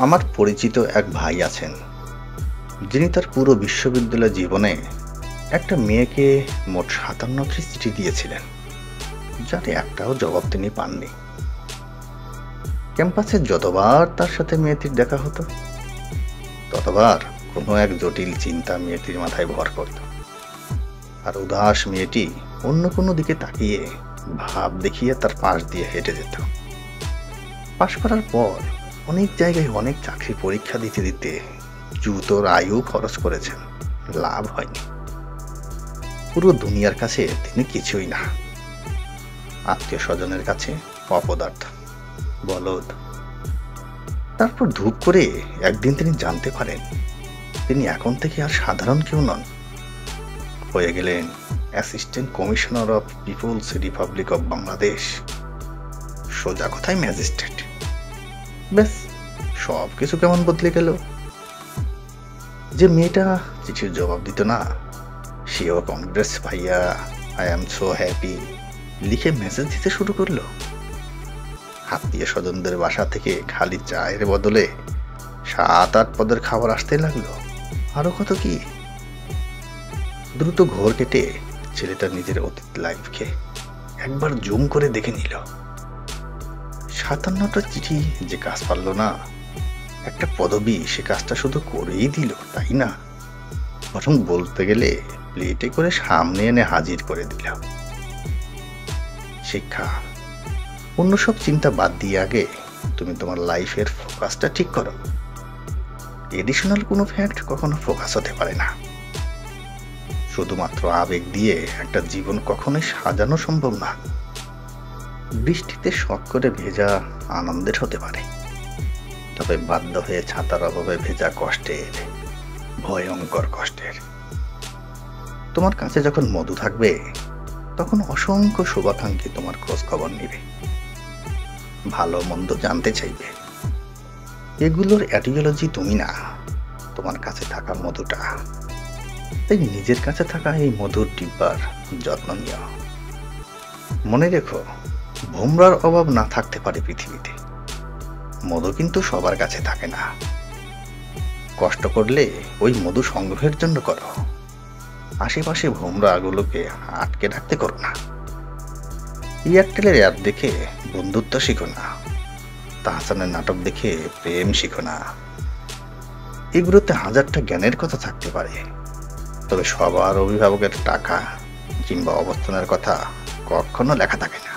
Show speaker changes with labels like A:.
A: আমার পরিচিত এক ভাই আছেন, যিনি তার পুরো বিশ্ববিদ্যালয় জীবনে একটা মেয়েকে মোট ৫৭টি চিঠি দিয়েছিলেন, যার একটাও জবাব তিনি পাননি। ক্যাম্পাসে যতবার তার সাথে মেয়েটির দেখা হতো, ততবার কোনো এক জটিল চিন্তা মেয়েটির মাথায় ভর করত, আর উদাস মেয়েটি অন্য কোনো দিকে তাকিয়ে ভাব দেখিয়ে তার পাশ দিয়ে হেঁটে যেত। পাশ করার পর অনেক জায়গায় অনেক চাকরি পরীক্ষা দিতে দিতে জুতোর আয়ু খরচ করেছেন, লাভ হয়নি। পুরো দুনিয়ার কাছে তিনি কিছুই না, আত্মীয় স্বজনের কাছে অপদার্থ, বলদ। তারপর ধূপ করে একদিন তিনি জানতে পারেন তিনি এখন থেকে আর সাধারণ কেউ নন, হয়ে গেলেন assistant commissioner of People's Republic of Bangladesh, সোজা কথায় ম্যাজিস্ট্রেট। ব্যাস, সব কিছু কেমন বদলে গেল। যে মেয়েটা চিঠির জবাব দিত না, সেও কংগ্রেস ভাইয়া, আই এম সো হ্যাপি লিখে মেসেজ দিতে শুরু করলো। আত্মীয় স্বজনদের বাসা থেকে খালি চায়ের বদলে ৭-৮ পদের খাবার আসতে লাগলো, আরো কত কি। দ্রুত ঘোর কেটে ছেলেটা নিজের অতীত লাইফকে একবার জুম করে দেখে নিল। ৫৭টা চিঠি যে কাজ পারল না, একটা পদবি সে কাজটা শুধু করেই দিল তাই না, বরং বলতে গেলে প্লেটে করে সামনে এনে হাজির করে দিল। শিক্ষা, অন্য সব চিন্তা বাদ দিয়ে আগে তুমি তোমার লাইফের ফোকাসটা ঠিক করো। এডিশনাল কোনো ফ্যাক্ট কখনো ফোকাস হতে পারে না। শুধুমাত্র আবেগ দিয়ে একটা জীবন কখনোই সাজানো সম্ভব না। বৃষ্টিতে শখ করে ভেজা আনন্দের হতে পারে, তবে বাধ্য হয়ে ছাতার অভাবে ভেজা কষ্টের, ভয়ঙ্কর কষ্টের। তোমার কাছে যখন মধু থাকবে, তখন অসংখ্য শুভাকাঙ্ক্ষী তোমার খোঁজ খবর নিবে, ভালো মন্দ জানতে চাইবে। এগুলোর অ্যাটিওলজি তুমি না, তোমার কাছে থাকা মধুটা। তাই নিজের কাছে থাকা এই মধুর ডিব্বার যত্ন নিও। মনে রেখো, ভোমরার অভাব না থাকতে পারে পৃথিবীতে, মধু কিন্তু সবার কাছে থাকে না। কষ্ট করলে ওই মধু সংগ্রহের জন্য করো, আশেপাশে ভোমরাগুলোকে আটকে রাখতে করো না। এয়ারটেলের অ্যাপ দেখে বন্ধুত্ব শিখো না, তাহসানের নাটক দেখে প্রেম শিখো না। এগুলোতে হাজারটা জ্ঞানের কথা থাকতে পারে, তবে সবার অভিভাবকের টাকা কিংবা অবস্থানের কথা কখনো লেখা থাকে না।